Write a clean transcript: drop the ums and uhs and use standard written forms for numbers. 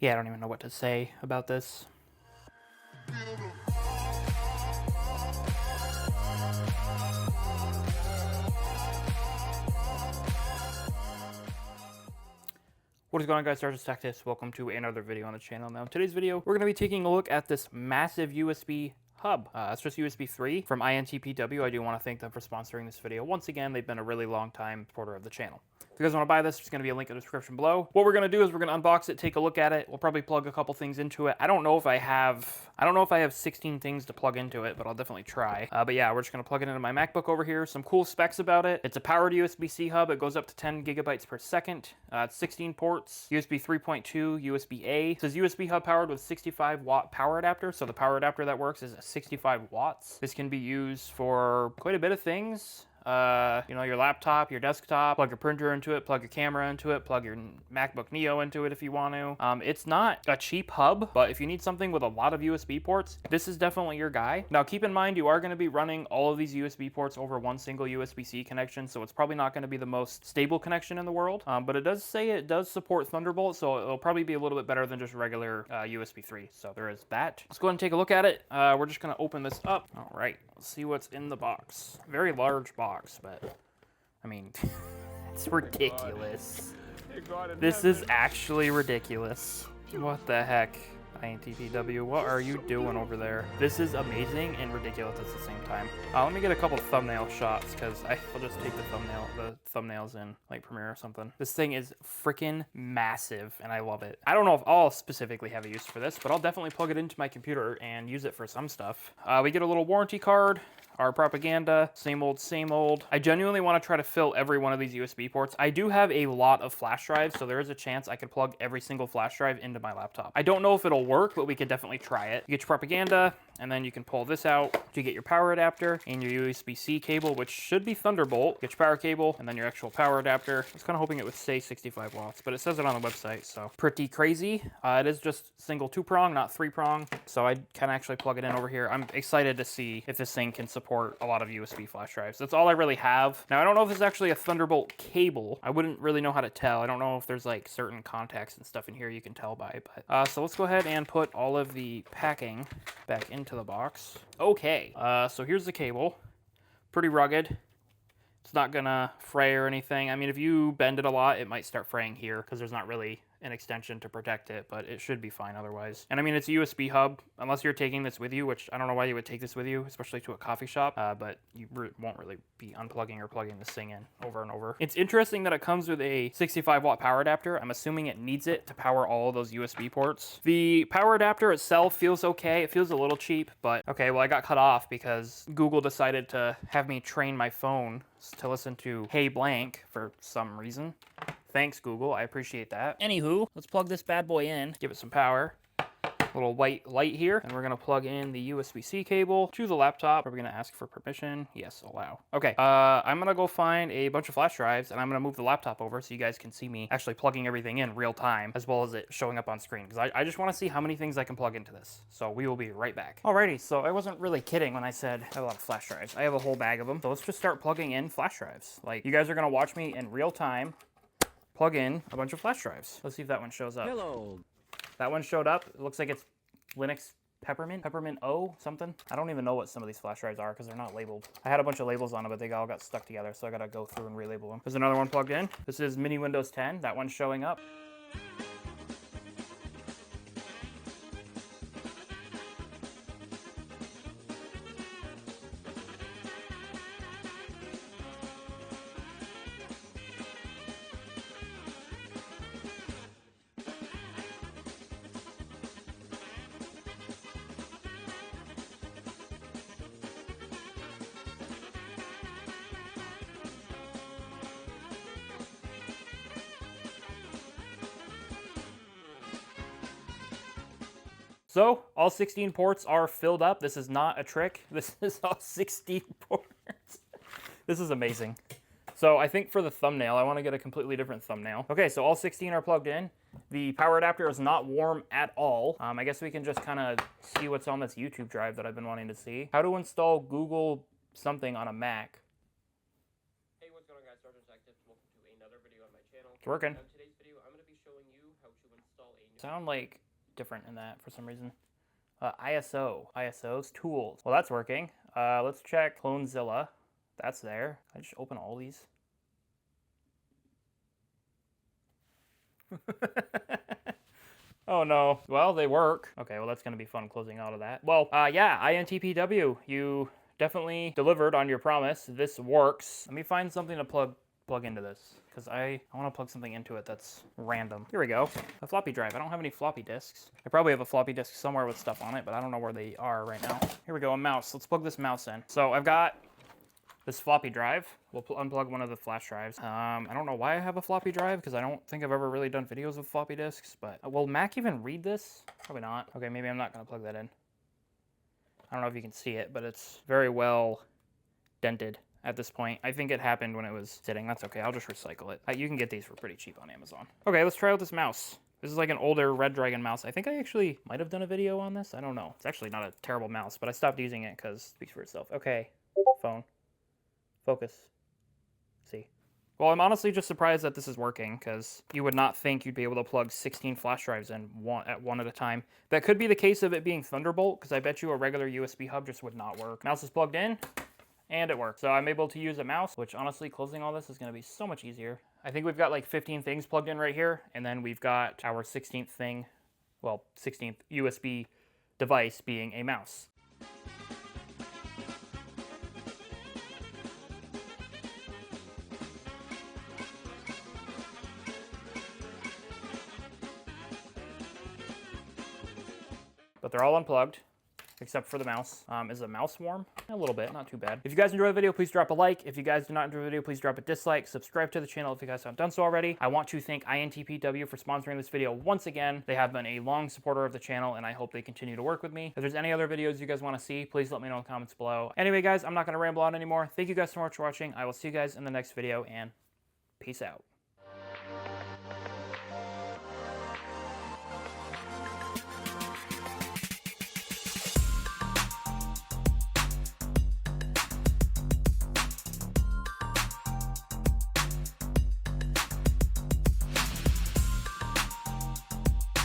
Yeah, I don't even know what to say about this. What is going on, guys? SargeantsTechTips. Welcome to another video on the channel. Now, in today's video, we're going to be taking a look at this massive USB hub. It's just USB 3 from INTPW. I do want to thank them for sponsoring this video. Once again, they've been a really long time supporter of the channel. If you guys want to buy this, there's going to be a link in the description below. What we're going to do is we're going to unbox it, take a look at it. We'll probably plug a couple things into it. I don't know if I have 16 things to plug into it, but I'll definitely try. But yeah, we're just going to plug it into my MacBook over here. Some cool specs about it. It's a powered USB-C hub. It goes up to 10 gigabytes per second. It's 16 ports, USB 3.2, USB-A. It says USB hub powered with 65 watt power adapter. So the power adapter that works is 65 watts. This can be used for quite a bit of things. You know, your laptop, your desktop, plug your printer into it, plug your camera into it, plug your MacBook Neo into it if you want to. It's not a cheap hub, but if you need something with a lot of USB ports, this is definitely your guy. Now, keep in mind, you are going to be running all of these USB ports over one single USB-C connection, so it's probably not going to be the most stable connection in the world, but it does say it does support Thunderbolt, so it'll probably be a little bit better than just regular USB 3, so there is that. Let's go ahead and take a look at it. We're just going to open this up. All right, let's see what's in the box. Very large box. But I mean, it's ridiculous. This is actually ridiculous. What the heck, INTPW? What are you doing over there? This is amazing and ridiculous at the same time. Let me get a couple thumbnail shots because I'll just take the thumbnails in like Premiere or something. This thing is freaking massive and I love it. I don't know if I'll specifically have a use for this, but I'll definitely plug it into my computer and use it for some stuff. We get a little warranty card. Our propaganda, same old, same old. I genuinely want to try to fill every one of these USB ports. I do have a lot of flash drives, so there is a chance I could plug every single flash drive into my laptop. I don't know if it'll work, but we could definitely try it. You get your propaganda, and then you can pull this out to get your power adapter and your USB-C cable, which should be Thunderbolt. Get your power cable, and then your actual power adapter. I was kind of hoping it would say 65 watts, but it says it on the website, so pretty crazy. It is just single 2-prong, not 3-prong, so I can actually plug it in over here. I'm excited to see if this thing can support a lot of USB flash drives. That's all I really have. Now, I don't know if this is actually a Thunderbolt cable. I wouldn't really know how to tell. I don't know if there's like certain contacts and stuff in here you can tell by, but so let's go ahead and put all of the packing back into the box. Okay, so here's the cable. Pretty rugged. It's not gonna fray or anything. I mean, if you bend it a lot, it might start fraying here because there's not really an extension to protect it, but it should be fine otherwise. And I mean, it's a USB hub, unless you're taking this with you, which I don't know why you would take this with you, especially to a coffee shop, but you won't really be unplugging or plugging this thing in over and over. It's interesting that it comes with a 65 watt power adapter. I'm assuming it needs it to power all of those USB ports. The power adapter itself feels okay. It feels a little cheap, but okay, well, I got cut off because Google decided to have me train my phone to listen to Hey Blank for some reason. Thanks, Google. I appreciate that. Anywho, let's plug this bad boy in, give it some power. Little white light here, and we're gonna plug in the USB-C cable to the laptop. Are we gonna ask for permission? Yes, allow. Okay, I'm gonna go find a bunch of flash drives, and I'm gonna move the laptop over so you guys can see me actually plugging everything in real time, as well as it showing up on screen, because I just wanna see how many things I can plug into this. So we will be right back. Alrighty, so I wasn't really kidding when I said I have a lot of flash drives. I have a whole bag of them. So let's just start plugging in flash drives. Like, you guys are gonna watch me in real time plug in a bunch of flash drives. Let's see if that one shows up. Hello. That one showed up. It looks like it's Linux Peppermint O something. I don't even know what some of these flash drives are because they're not labeled. I had a bunch of labels on them, but they all got stuck together, so I gotta go through and relabel them. There's another one plugged in. This is Mini Windows 10. That one's showing up. So all 16 ports are filled up. This is not a trick. This is all 16 ports. This is amazing. So I think for the thumbnail, I want to get a completely different thumbnail. Okay, so all 16 are plugged in. The power adapter is not warm at all. I guess we can just kind of see what's on this YouTube drive that I've been wanting to see. How to install Google something on a Mac. Hey, what's going on, guys? SargeantsTechTips. Welcome to another video on my channel. It's working. In today's video, I'm going to be showing you how to install a new sound like different in that for some reason. ISO's tools. Well, that's working. Let's check Clonezilla. That's there. I just open all these. Oh no. Well, they work. Okay, well that's gonna be fun closing out of that. Well, yeah, INTPW, you definitely delivered on your promise. This works. Let me find something to plug into this, because I want to plug something into it that's random. Here we go. A floppy drive. I don't have any floppy disks. I probably have a floppy disk somewhere with stuff on it, but I don't know where they are right now. Here we go, a mouse. Let's plug this mouse in. So I've got this floppy drive. We'll unplug one of the flash drives. I don't know why I have a floppy drive, because I don't think I've ever really done videos with floppy disks, but will Mac even read this? Probably not. Okay, maybe I'm not gonna plug that in. I don't know if you can see it, but it's very well dented at this point. I think it happened when it was sitting. That's okay, I'll just recycle it. You can get these for pretty cheap on Amazon. Okay, let's try out this mouse. This is like an older Red Dragon mouse. I think I actually might have done a video on this. I don't know. It's actually not a terrible mouse, but I stopped using it because it speaks for itself. Okay, phone. Focus. See. Well, I'm honestly just surprised that this is working, because you would not think you'd be able to plug 16 flash drives in one at a time. That could be the case of it being Thunderbolt, because I bet you a regular USB hub just would not work. Mouse is plugged in, and it works. So I'm able to use a mouse, which honestly, closing all this is going to be so much easier. I think we've got like 15 things plugged in right here, and then we've got our 16th thing, well, 16th USB device being a mouse. But they're all unplugged, except for the mouse. Is the mouse warm? A little bit, not too bad. If you guys enjoyed the video, please drop a like. If you guys do not enjoy the video, please drop a dislike. Subscribe to the channel if you guys haven't done so already. I want to thank INTPW for sponsoring this video once again. They have been a long supporter of the channel, and I hope they continue to work with me. If there's any other videos you guys want to see, please let me know in the comments below. Anyway, guys, I'm not going to ramble on anymore. Thank you guys so much for watching. I will see you guys in the next video, and peace out.